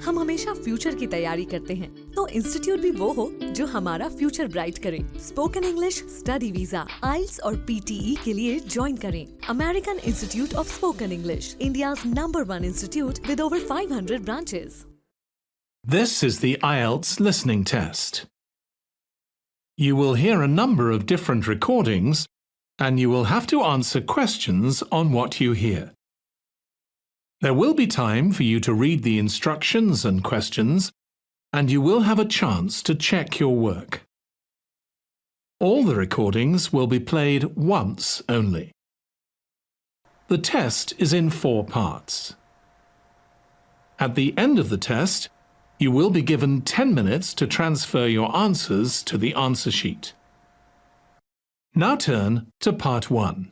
हम हमेशा फ्यूचर की तैयारी करते हैं, तो इंस्टीट्यूट भी वो हो जो हमारा फ्यूचर ब्राइट करे। स्पोकन इंग्लिश स्टडी वीजा, आइल्स और PTE के लिए ज्वाइन करें। American institute of spoken English, India's #1 institute with over 500 branches. This is the Ielts listening test. You will hear a number of different recordings, and you will have to answer questions on what you hear. There will be time for you to read the instructions and questions, and you will have a chance to check your work. All the recordings will be played once only. The test is in 4 parts. At the end of the test, you will be given 10 minutes to transfer your answers to the answer sheet. Now turn to Part 1.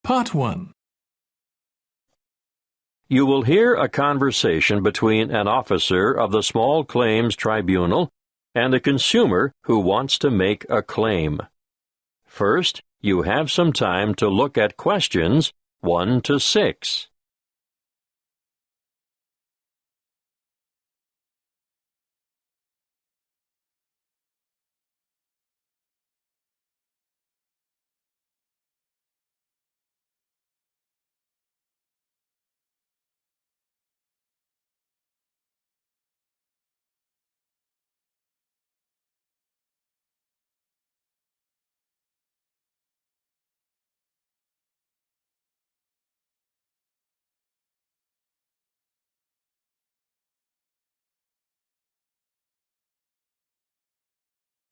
Part 1. You will hear a conversation between an officer of the Small Claims Tribunal and a consumer who wants to make a claim. First, you have some time to look at questions 1 to 6.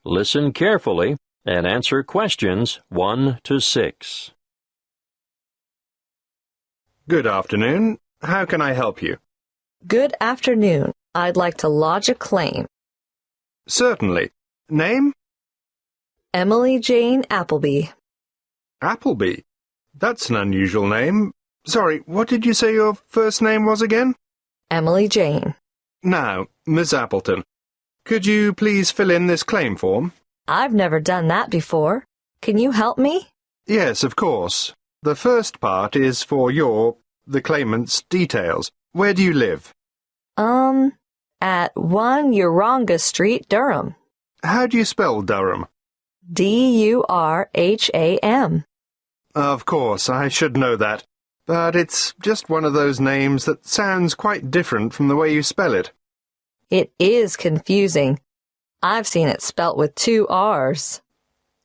Listen carefully and answer questions 1 to 6. Good afternoon. How can I help you? Good afternoon. I'd like to lodge a claim. Certainly. Name? Emily Jane Appleby. Appleby. That's an unusual name. Sorry, what did you say your first name was again? Emily Jane. Now, Miss Appleton, could you please fill in this claim form? I've never done that before. Can you help me? Yes, of course. The first part is for the claimant's details. Where do you live? At 1 Uranga Street, Durham. How do you spell Durham? Durham. Of course, I should know that. But it's just one of those names that sounds quite different from the way you spell it. It is confusing. I've seen it spelt with 2 R's.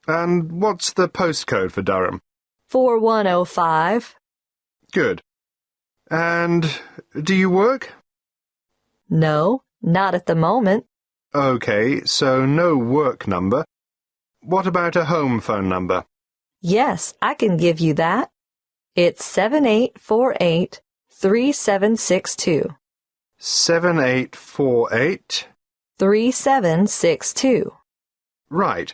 And what's the postcode for Durham? 4105. Good. And do you work? No, not at the moment. Okay, so no work number. What about a home phone number? Yes, I can give you that. It's 7848-3762. 7848? 3762. Right.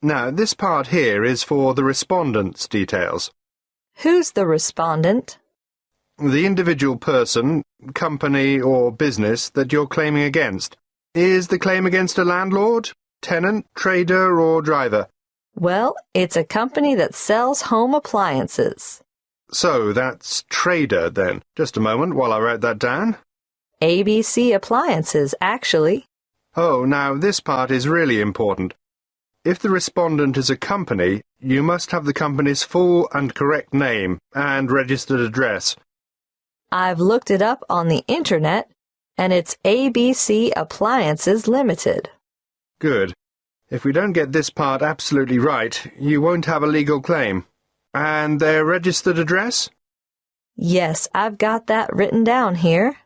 Now, this part here is for the respondent's details. Who's the respondent? The individual person, company, or business that you're claiming against. Is the claim against a landlord, tenant, trader, or driver? Well, it's a company that sells home appliances. So that's trader, then. Just a moment while I write that down. ABC Appliances, actually. Oh, now this part is really important. If the respondent is a company, you must have the company's full and correct name and registered address. I've looked it up on the internet, and it's ABC Appliances Limited. Good. If we don't get this part absolutely right, you won't have a legal claim. And their registered address? Yes, I've got that written down here.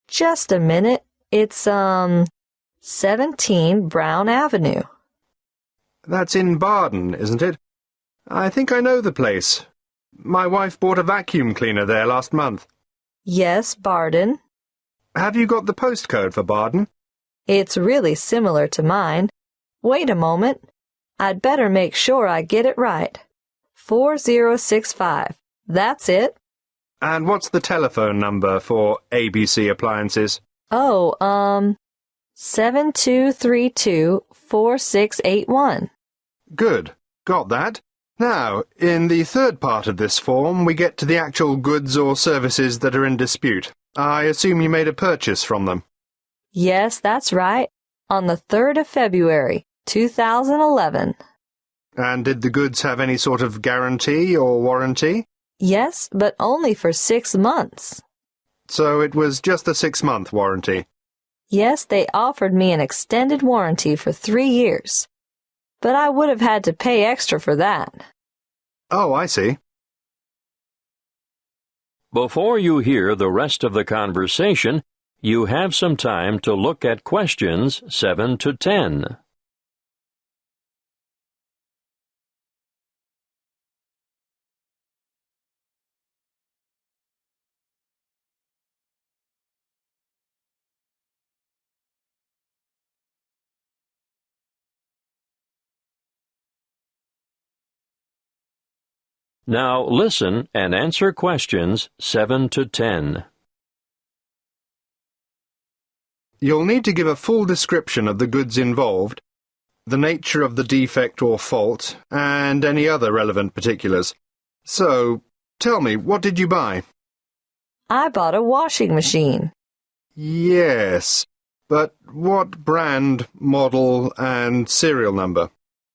Just a minute. It's, 17 Brown Avenue. That's in Barden, isn't it? I think I know the place. My wife bought a vacuum cleaner there last month. Yes, Barden. Have you got the postcode for Barden? It's really similar to mine. Wait a moment. I'd better make sure I get it right. 4065. That's it. And what's the telephone number for ABC Appliances? Oh, 7232-4681. Good. Got that. Now, in the third part of this form, we get to the actual goods or services that are in dispute. I assume you made a purchase from them. Yes, that's right. On the 3rd of February, 2011. And did the goods have any sort of guarantee or warranty? Yes, but only for 6 months. So it was just a 6-month warranty. Yes, they offered me an extended warranty for 3 years. But I would have had to pay extra for that. Oh, I see. Before you hear the rest of the conversation, you have some time to look at questions 7 to 10. Now listen and answer questions 7 to 10. You'll need to give a full description of the goods involved, the nature of the defect or fault, and any other relevant particulars. So, tell me, what did you buy? I bought a washing machine. Yes, but what brand, model, and serial number?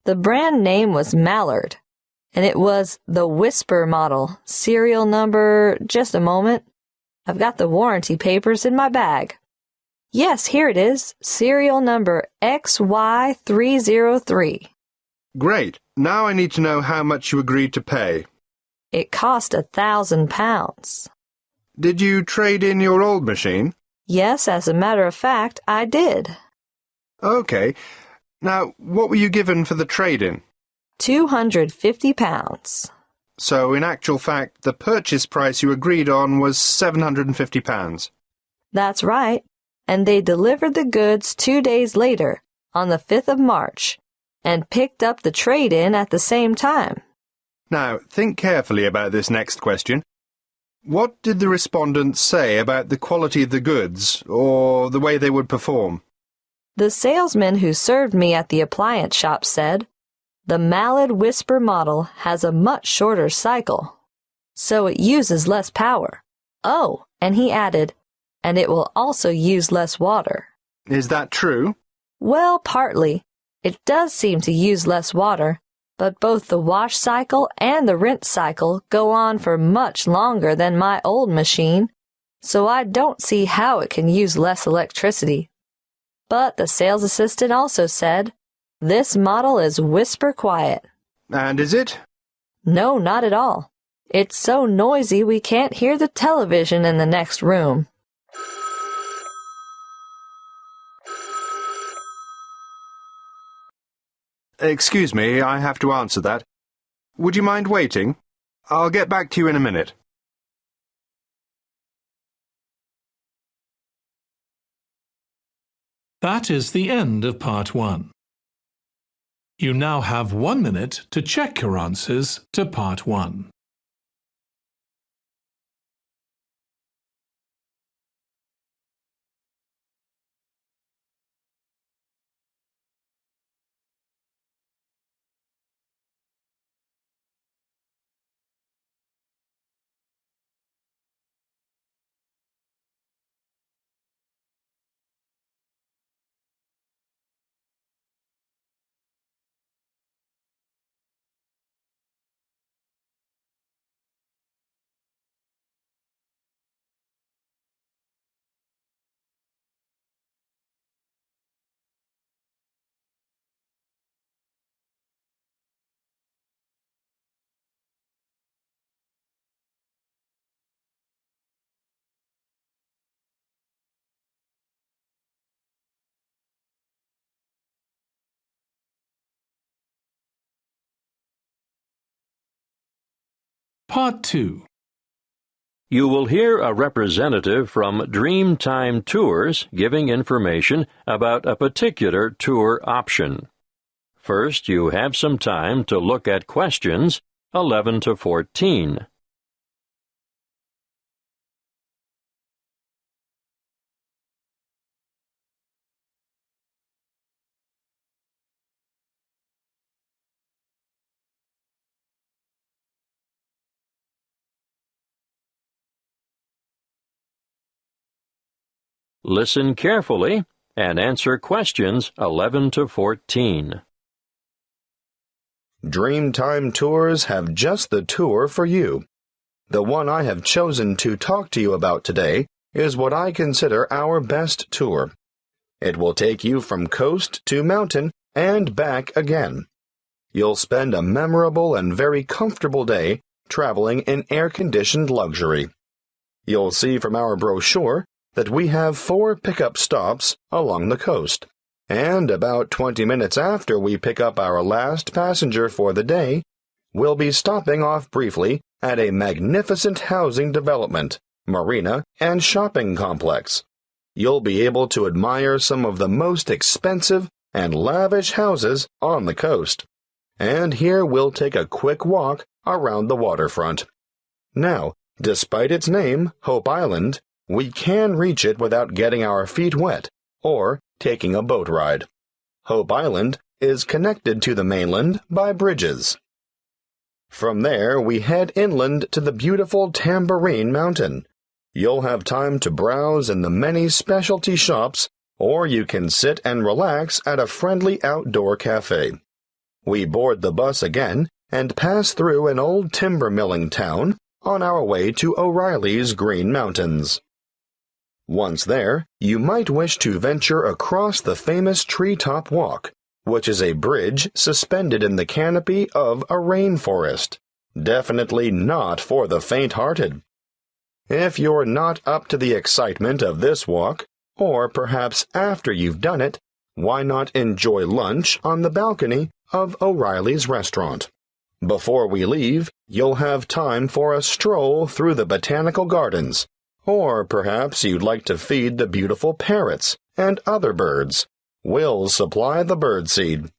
The brand name was Mallard, and it was the Whisper model. Serial number, just a moment. I've got the warranty papers in my bag. Yes, here it is. Serial number XY303. Great. Now I need to know how much you agreed to pay. It cost £1,000. Did you trade in your old machine? Yes, as a matter of fact, I did. Okay. Now, what were you given for the trade-in? £250. So, in actual fact, the purchase price you agreed on was £750. That's right. And they delivered the goods 2 days later, on the 5th of March, and picked up the trade-in at the same time. Now, think carefully about this next question. What did the respondents say about the quality of the goods, or the way they would perform? The salesman who served me at the appliance shop said, "The Mallard Whisper model has a much shorter cycle, so it uses less power. Oh," and he added, "and it will also use less water." Is that true? Well, partly. It does seem to use less water, but both the wash cycle and the rinse cycle go on for much longer than my old machine, so I don't see how it can use less electricity. But the sales assistant also said, "This model is whisper quiet." And is it? No, not at all. It's so noisy we can't hear the television in the next room. Excuse me, I have to answer that. Would you mind waiting? I'll get back to you in a minute. That is the end of part 1. You now have 1 minute to check your answers to part 1. Part 2. You will hear a representative from Dreamtime Tours giving information about a particular tour option. First, you have some time to look at questions 11 to 14. Listen carefully and answer questions 11 to 14. Dreamtime Tours have just the tour for you. The one I have chosen to talk to you about today is what I consider our best tour. It will take you from coast to mountain and back again. You'll spend a memorable and very comfortable day traveling in air-conditioned luxury. You'll see from our brochure that we have 4 pickup stops along the coast, and about 20 minutes after we pick up our last passenger for the day, we'll be stopping off briefly at a magnificent housing development, marina, and shopping complex. You'll be able to admire some of the most expensive and lavish houses on the coast. And here we'll take a quick walk around the waterfront. Now, despite its name, Hope Island, we can reach it without getting our feet wet or taking a boat ride. Hope Island is connected to the mainland by bridges. From there, we head inland to the beautiful Tambourine Mountain. You'll have time to browse in the many specialty shops, or you can sit and relax at a friendly outdoor cafe. We board the bus again and pass through an old timber milling town on our way to O'Reilly's Green Mountains. Once there, you might wish to venture across the famous Treetop Walk, which is a bridge suspended in the canopy of a rainforest. Definitely not for the faint-hearted. If you're not up to the excitement of this walk, or perhaps after you've done it, why not enjoy lunch on the balcony of O'Reilly's restaurant? Before we leave, you'll have time for a stroll through the botanical gardens, or perhaps you'd like to feed the beautiful parrots and other birds. We'll supply the birdseed.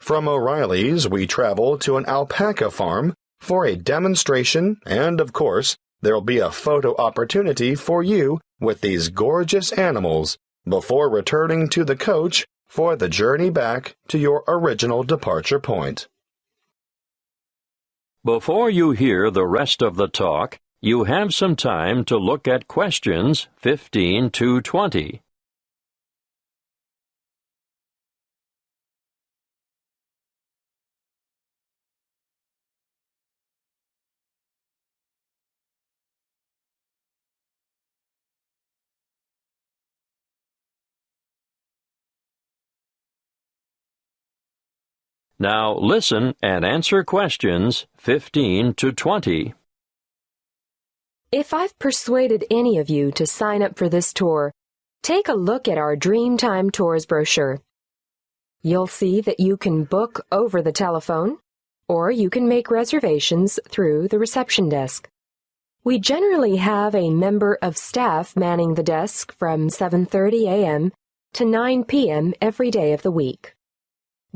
From O'Reilly's, we travel to an alpaca farm for a demonstration, and of course, there'll be a photo opportunity for you with these gorgeous animals before returning to the coach for the journey back to your original departure point. Before you hear the rest of the talk, you have some time to look at questions 15 to 20. Now listen and answer questions 15 to 20. If I've persuaded any of you to sign up for this tour, take a look at our Dreamtime Tours brochure. You'll see that you can book over the telephone, or you can make reservations through the reception desk. We generally have a member of staff manning the desk from 7:30 a.m. to 9 p.m. every day of the week.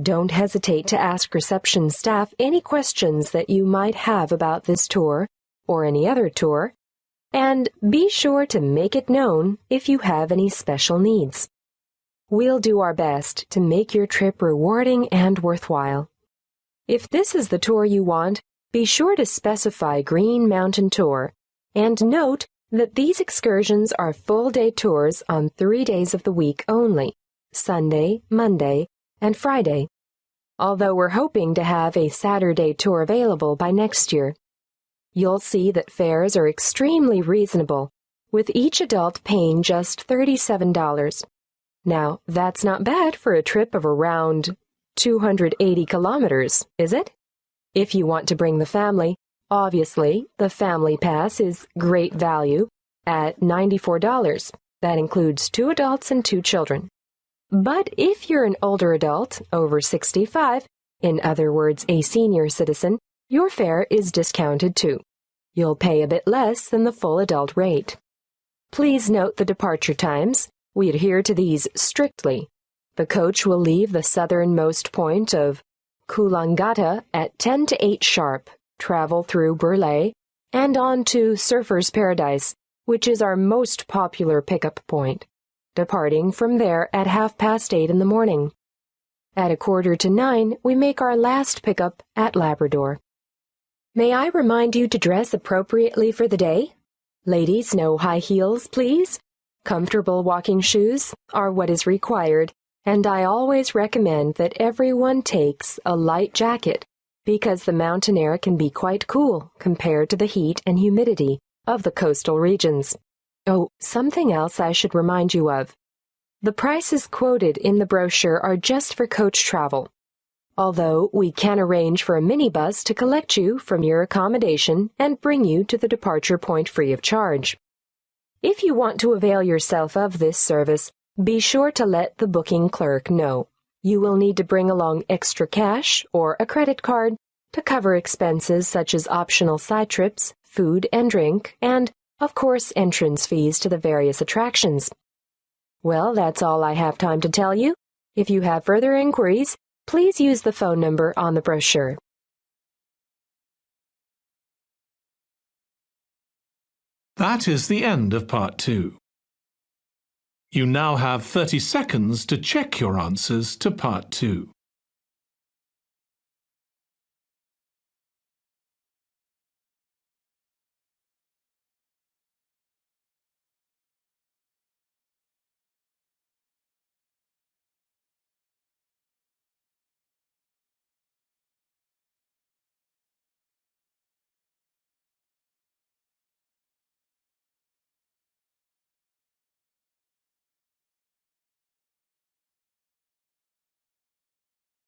Don't hesitate to ask reception staff any questions that you might have about this tour or any other tour, and be sure to make it known if you have any special needs. We'll do our best to make your trip rewarding and worthwhile. If this is the tour you want, be sure to specify Green Mountain Tour, and note that these excursions are full-day tours on 3 days of the week only, Sunday, Monday, and Friday, although we're hoping to have a Saturday tour available by next year. You'll see that fares are extremely reasonable, with each adult paying just $37. Now, that's not bad for a trip of around 280 kilometers, is it? If you want to bring the family, obviously, the Family Pass is great value at $94. That includes 2 adults and 2 children. But if you're an older adult, over 65, in other words, a senior citizen, your fare is discounted too. You'll pay a bit less than the full adult rate. Please note the departure times. We adhere to these strictly. The coach will leave the southernmost point of Coolangatta at 10 to 8 sharp, travel through Burleigh, and on to Surfer's Paradise, which is our most popular pickup point, departing from there at 8:30 in the morning. At 8:45, we make our last pickup at Labrador. May I remind you to dress appropriately for the day? Ladies, no high heels, please. Comfortable walking shoes are what is required, and I always recommend that everyone takes a light jacket because the mountain air can be quite cool compared to the heat and humidity of the coastal regions. Oh, something else I should remind you of. The prices quoted in the brochure are just for coach travel, although we can arrange for a minibus to collect you from your accommodation and bring you to the departure point free of charge. If you want to avail yourself of this service, be sure to let the booking clerk know. You will need to bring along extra cash or a credit card to cover expenses such as optional side trips, food and drink, and, of course, entrance fees to the various attractions. Well, that's all I have time to tell you. If you have further inquiries, please use the phone number on the brochure. That is the end of Part 2. You now have 30 seconds to check your answers to Part 2.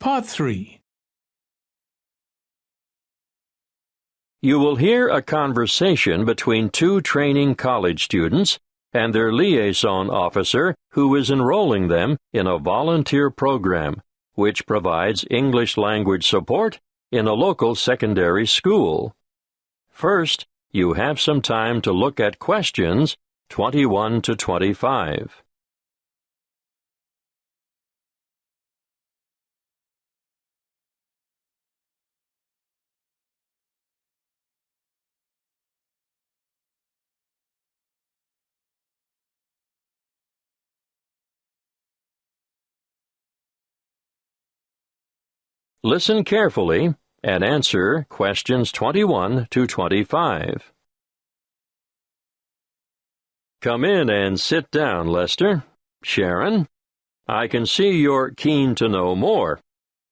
Part 3. You will hear a conversation between two training college students and their liaison officer who is enrolling them in a volunteer program which provides English language support in a local secondary school. First, you have some time to look at questions 21 to 25. Listen carefully and answer questions 21 to 25. Come in and sit down, Lester. Sharon, I can see you're keen to know more.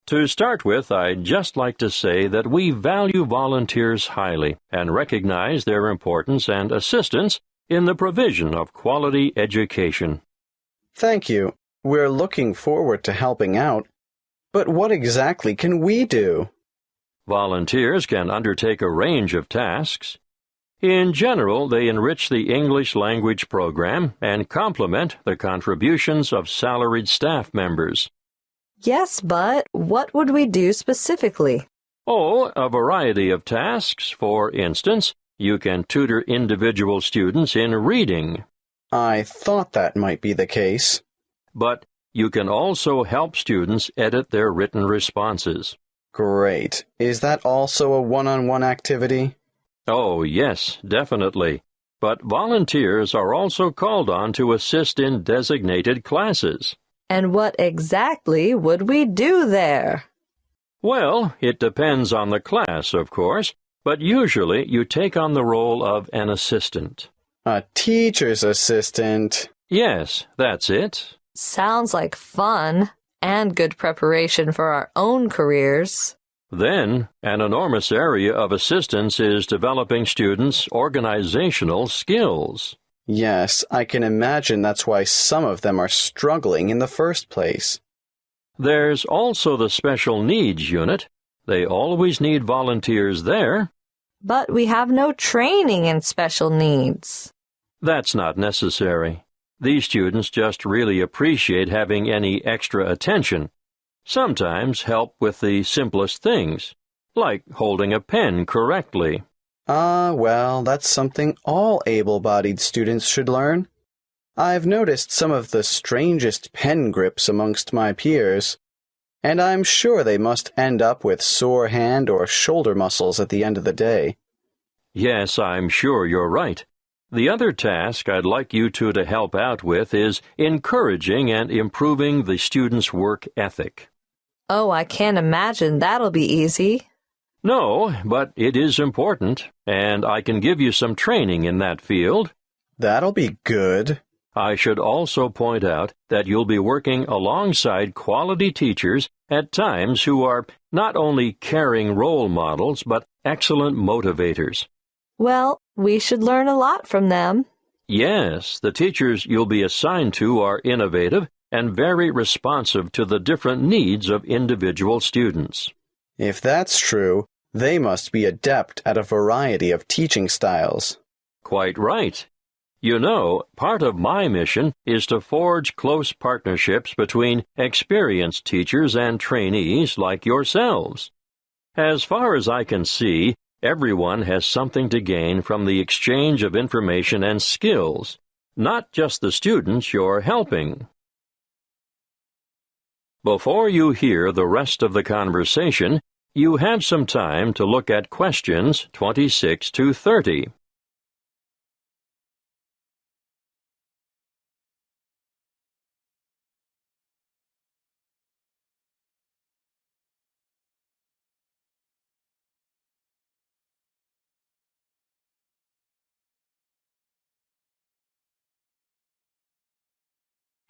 To start with, I'd just like to say that we value volunteers highly and recognize their importance and assistance in the provision of quality education. Thank you. We're looking forward to helping out. But what exactly can we do? Volunteers can undertake a range of tasks. In general, they enrich the English language program and complement the contributions of salaried staff members. Yes, but what would we do specifically? Oh, a variety of tasks. For instance, you can tutor individual students in reading. I thought that might be the case. But you can also help students edit their written responses. Great. Is that also a one-on-one activity? Oh, yes, definitely. But volunteers are also called on to assist in designated classes. And what exactly would we do there? Well, it depends on the class, of course, but usually you take on the role of an assistant. A teacher's assistant. Yes, that's it. Sounds like fun and good preparation for our own careers. Then, an enormous area of assistance is developing students' organizational skills. Yes, I can imagine that's why some of them are struggling in the first place. There's also the special needs unit. They always need volunteers there. But we have no training in special needs. That's not necessary. These students just really appreciate having any extra attention. Sometimes help with the simplest things, like holding a pen correctly. Well, that's something all able-bodied students should learn. I've noticed some of the strangest pen grips amongst my peers, and I'm sure they must end up with sore hand or shoulder muscles at the end of the day. Yes, I'm sure you're right. The other task I'd like you two to help out with is encouraging and improving the students' work ethic. Oh, I can't imagine that'll be easy. No, but it is important, and I can give you some training in that field. That'll be good. I should also point out that you'll be working alongside quality teachers at times who are not only caring role models but excellent motivators. Well, we should learn a lot from them. Yes, the teachers you'll be assigned to are innovative and very responsive to the different needs of individual students. If that's true, they must be adept at a variety of teaching styles. Quite right. You know, part of my mission is to forge close partnerships between experienced teachers and trainees like yourselves. As far as I can see, everyone has something to gain from the exchange of information and skills, not just the students you're helping. Before you hear the rest of the conversation, you have some time to look at questions 26 to 30.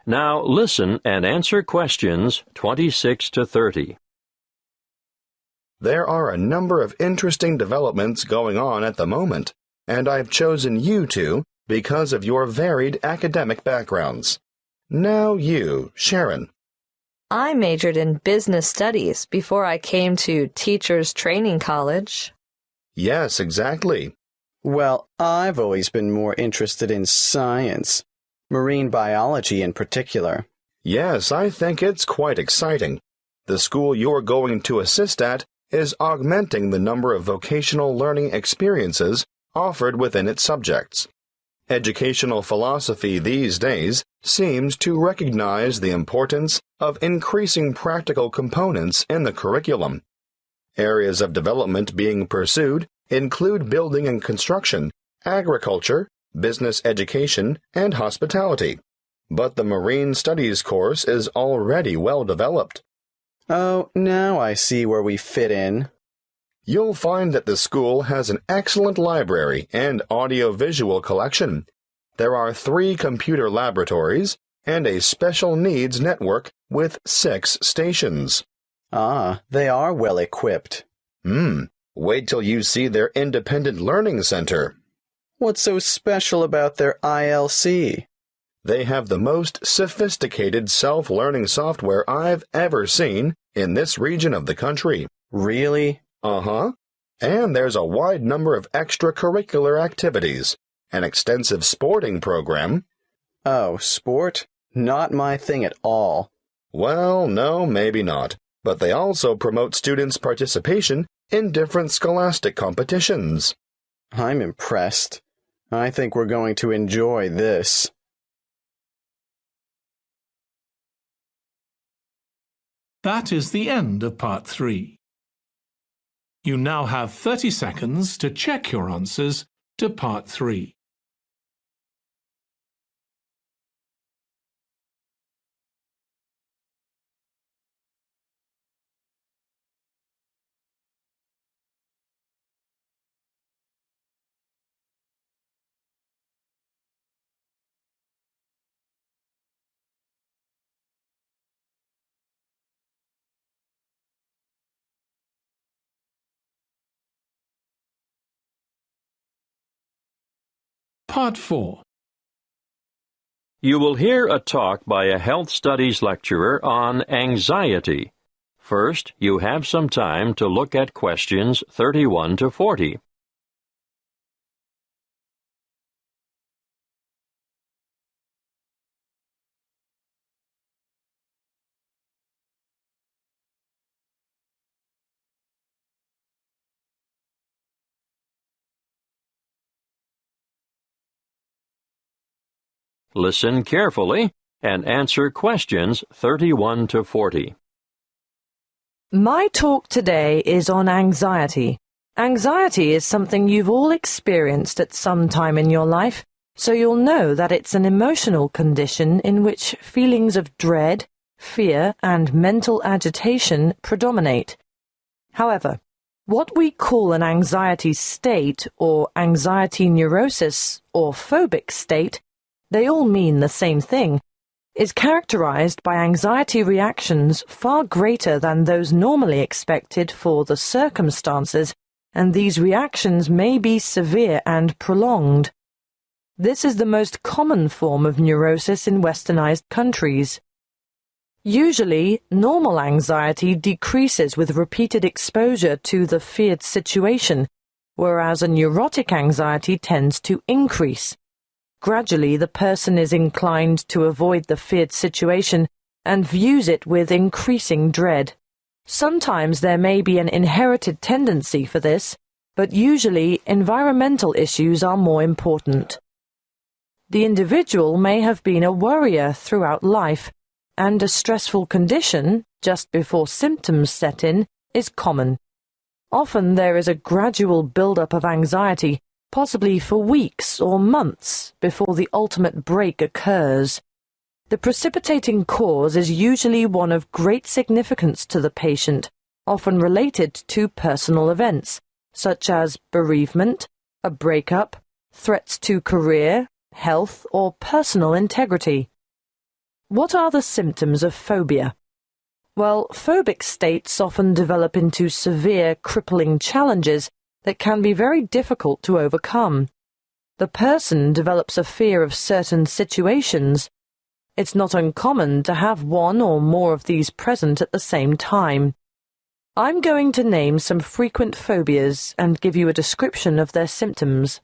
Now listen and answer questions 26 to 30. There are a number of interesting developments going on at the moment, and I've chosen you two because of your varied academic backgrounds. Now you, Sharon. I majored in business studies before I came to Teachers Training College. Yes, exactly. Well, I've always been more interested in science, marine biology in particular. Yes, I think it's quite exciting. The school you're going to assist at is augmenting the number of vocational learning experiences offered within its subjects. Educational philosophy these days seems to recognize the importance of increasing practical components in the curriculum. Areas of development being pursued include building and construction, agriculture, business education, and hospitality. But the Marine Studies course is already well developed. Oh, now I see where we fit in. You'll find that the school has an excellent library and audio-visual collection. There are 3 computer laboratories and a special needs network with 6 stations. Ah, they are well equipped. Wait till you see their independent learning center. What's so special about their ILC? They have the most sophisticated self-learning software I've ever seen in this region of the country. Really? Uh-huh. And there's a wide number of extracurricular activities, an extensive sporting program. Oh, sport? Not my thing at all. Well, no, maybe not. But they also promote students' participation in different scholastic competitions. I'm impressed. I think we're going to enjoy this. That is the end of Part 3. You now have 30 seconds to check your answers to Part 3. Part 4. You will hear a talk by a health studies lecturer on anxiety. First, you have some time to look at questions 31 to 40. Listen carefully and answer questions 31 to 40. My talk today is on anxiety. Anxiety is something you've all experienced at some time in your life, so you'll know that it's an emotional condition in which feelings of dread, fear, and mental agitation predominate. However, what we call an anxiety state or anxiety neurosis or phobic state they all mean the same thing, is characterized by anxiety reactions far greater than those normally expected for the circumstances, and these reactions may be severe and prolonged. This is the most common form of neurosis in westernized countries. Usually, normal anxiety decreases with repeated exposure to the feared situation, whereas a neurotic anxiety tends to increase. Gradually, the person is inclined to avoid the feared situation and views it with increasing dread. Sometimes there may be an inherited tendency for this, but usually environmental issues are more important. The individual may have been a worrier throughout life, and a stressful condition, just before symptoms set in, is common. Often there is a gradual build-up of anxiety, possibly for weeks or months, before the ultimate break occurs. The precipitating cause is usually one of great significance to the patient, often related to personal events, such as bereavement, a breakup, threats to career, health, or personal integrity. What are the symptoms of phobia? Well, phobic states often develop into severe, crippling challenges that can be very difficult to overcome. The person develops a fear of certain situations. It's not uncommon to have one or more of these present at the same time. I'm going to name some frequent phobias and give you a description of their symptoms.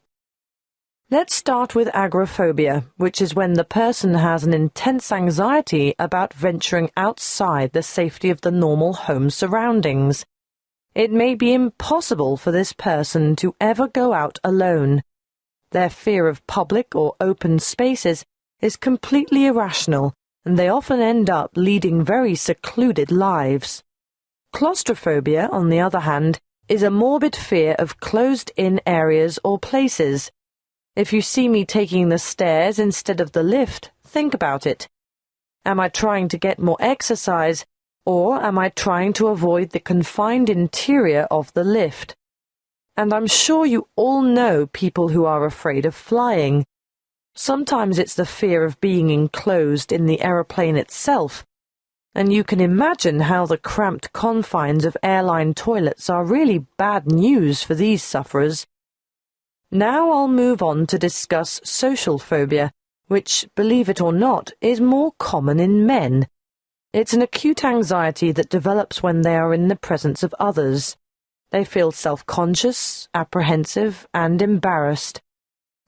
Let's start with agrophobia, which is when the person has an intense anxiety about venturing outside the safety of the normal home surroundings. It may be impossible for this person to ever go out alone. Their fear of public or open spaces is completely irrational, and they often end up leading very secluded lives. Claustrophobia, on the other hand, is a morbid fear of closed-in areas or places. If you see me taking the stairs instead of the lift, think about it. Am I trying to get more exercise, or am I trying to avoid the confined interior of the lift? And I'm sure you all know people who are afraid of flying. Sometimes it's the fear of being enclosed in the aeroplane itself, and you can imagine how the cramped confines of airline toilets are really bad news for these sufferers. Now I'll move on to discuss social phobia, which, believe it or not, is more common in men. It's an acute anxiety that develops when they are in the presence of others. They feel self-conscious, apprehensive, and embarrassed.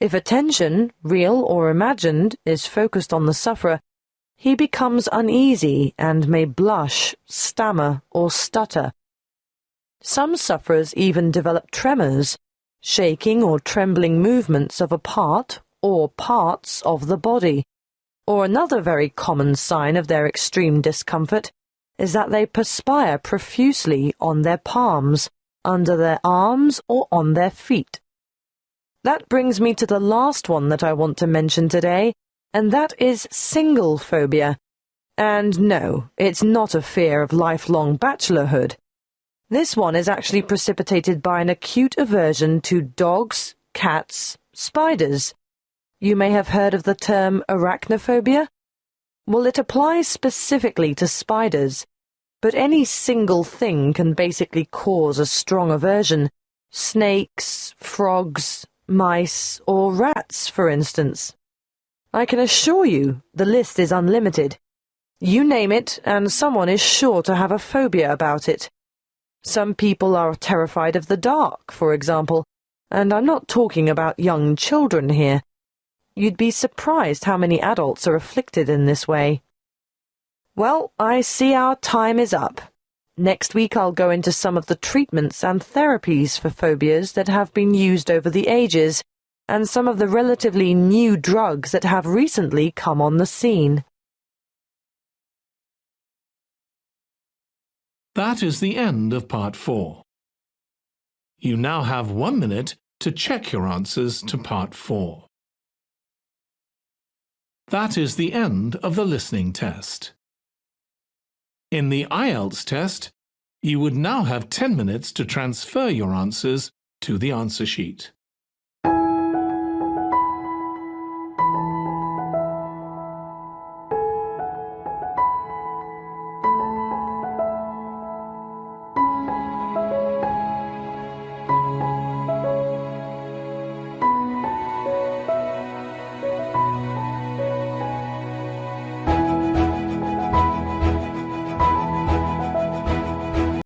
If attention, real or imagined, is focused on the sufferer, he becomes uneasy and may blush, stammer, or stutter. Some sufferers even develop tremors, shaking or trembling movements of a part or parts of the body. Or another very common sign of their extreme discomfort is that they perspire profusely on their palms, under their arms, or on their feet. That brings me to the last one that I want to mention today, and that is single phobia. And no, it's not a fear of lifelong bachelorhood. This one is actually precipitated by an acute aversion to dogs, cats, spiders. You may have heard of the term arachnophobia. Well, it applies specifically to spiders, but any single thing can basically cause a strong aversion. Snakes, frogs, mice, or rats, for instance. I can assure you the list is unlimited. You name it, and someone is sure to have a phobia about it. Some people are terrified of the dark, for example, and I'm not talking about young children here. You'd be surprised how many adults are afflicted in this way. Well, I see our time is up. Next week I'll go into some of the treatments and therapies for phobias that have been used over the ages, and some of the relatively new drugs that have recently come on the scene. That is the end of Part 4. You now have 1 minute to check your answers to Part 4. That is the end of the listening test. In the Ielts test, you would now have 10 minutes to transfer your answers to the answer sheet.